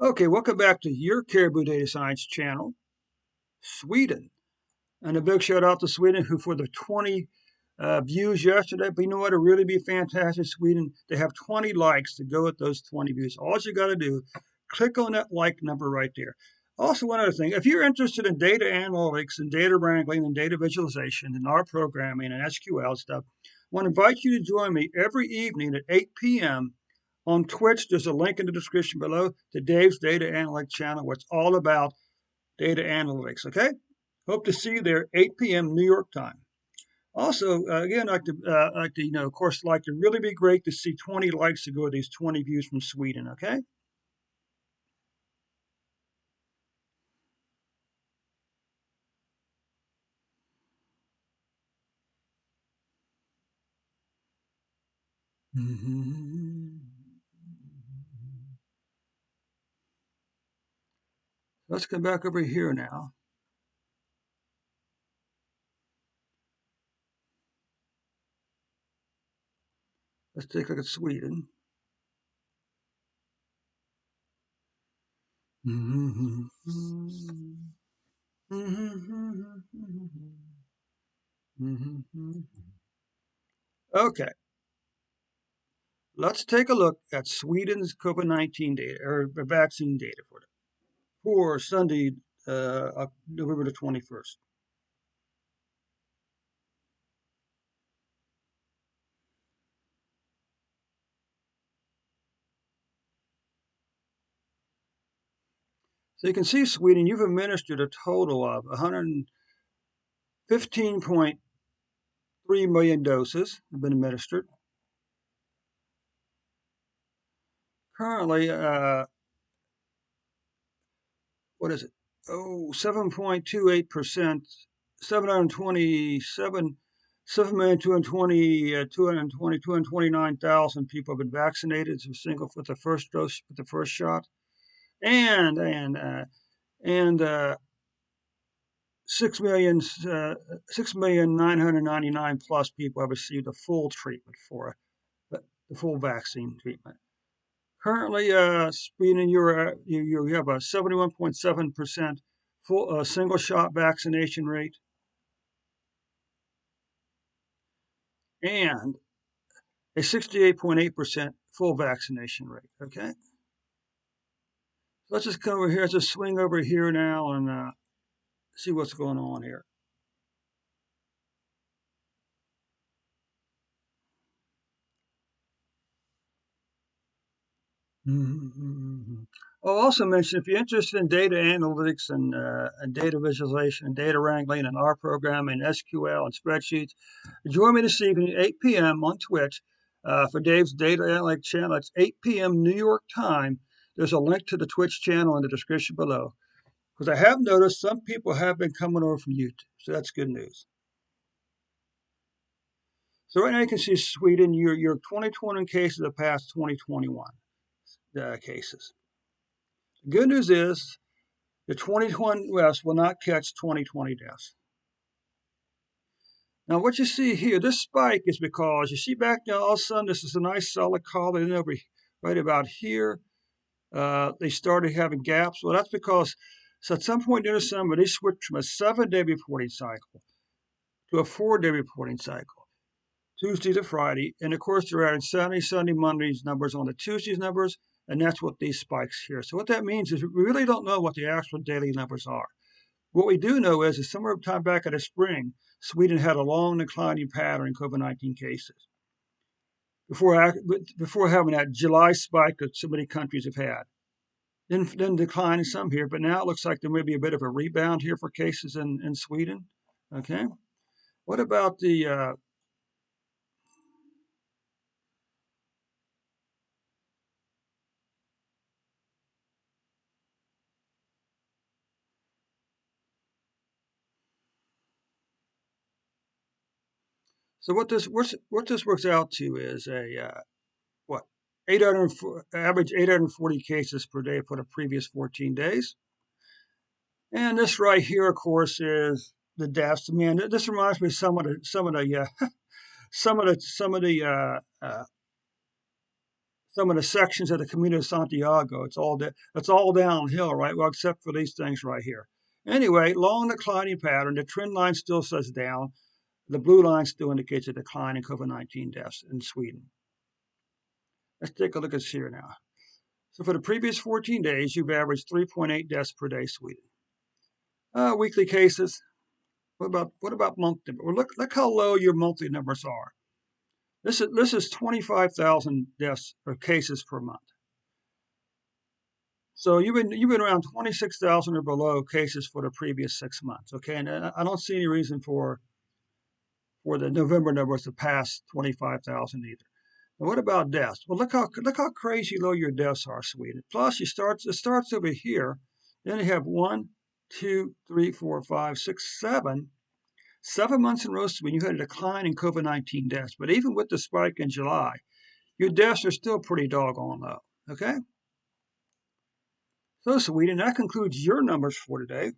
Okay, welcome back to your Caribou Data Science channel, Sweden. And a big shout out to Sweden who for the 20 views yesterday. But you know what? It'd really be fantastic, Sweden. They have 20 likes to go with those 20 views. All you got to do, click on that like number right there. Also, one other thing, if you're interested in data analytics and data wrangling and data visualization and R programming and SQL stuff, I want to invite you to join me every evening at 8 p.m. on Twitch. There's a link in the description below to Dave's Data Analytics channel, where it's all about data analytics. Okay? Hope to see you there, 8 p.m. New York time. Also, again, of course, like to really be great to see 20 likes to go with these 20 views from Sweden. Okay? Let's come back over here now. Let's take a look at Sweden. Okay, let's take a look at Sweden's COVID-19 data or vaccine data for Sunday, November the 21st. So you can see, Sweden, you've administered a total of 115.3 million doses have been administered. Currently, what is it? Oh, 7.28%, 727, 229,000 people have been vaccinated. It's a single with the first dose, with the first shot, and and uh, and 6,999 plus people have received a full treatment for it, the full vaccine treatment. Currently, Sweden, you have a 71.7% full single shot vaccination rate and a 68.8% full vaccination rate. Okay, let's just come over here. Let's just swing over here now and see what's going on here. Mm-hmm. I'll also mention if you're interested in data analytics and data visualization and data wrangling and R programming, SQL and spreadsheets, join me this evening at 8 p.m. on Twitch for Dave's Data Analytics channel. It's 8 p.m. New York time. There's a link to the Twitch channel in the description below. Because I have noticed some people have been coming over from YouTube, so that's good news. So right now you can see Sweden, your 2020 cases have passed 2021 cases. The good news is the 2020 deaths will not catch 2020 deaths. Now, what you see here, this spike is because you see back now, all of a sudden, this is a nice solid column, and over right about here, they started having gaps. Well, that's because so at some point during the summer, they switched from a 7-day reporting cycle to a 4-day reporting cycle, Tuesday to Friday. And of course, they're adding Saturday, Sunday, Monday's numbers on the Tuesday's numbers, and that's what these spikes here. So what that means is we really don't know what the actual daily numbers are. What we do know is sometime back in the spring, Sweden had a long declining pattern in COVID-19 cases before having that July spike that so many countries have had. Then decline in some here, but now it looks like there may be a bit of a rebound here for cases in Sweden. Okay. What about the so what this works out to is a what 800 average 840 cases per day for the previous 14 days. And this right here, of course, is the deaths. Man, this reminds me of some of the some of the sections of the Camino de Santiago. It's all downhill, right? Well, except for these things right here. Anyway, long declining pattern. The trend line still says down. The blue line still indicates a decline in COVID-19 deaths in Sweden. Let's take a look at here now. So for the previous 14 days, you've averaged 3.8 deaths per day, Sweden. Weekly cases. What about monthly? Well, look how low your monthly numbers are. This is 25,000 deaths or cases per month. So you've been around 26,000 or below cases for the previous 6 months. Okay, and I don't see any reason for the November numbers to pass 25,000 either. And what about deaths? Well, look how crazy low your deaths are, Sweden. Plus, it starts over here. Then you have 1, 2, 3, 4, 5, 6, 7. 7 months in a row, Sweden, you had a decline in COVID-19 deaths. But even with the spike in July, your deaths are still pretty doggone low. Okay? So, Sweden, that concludes your numbers for today.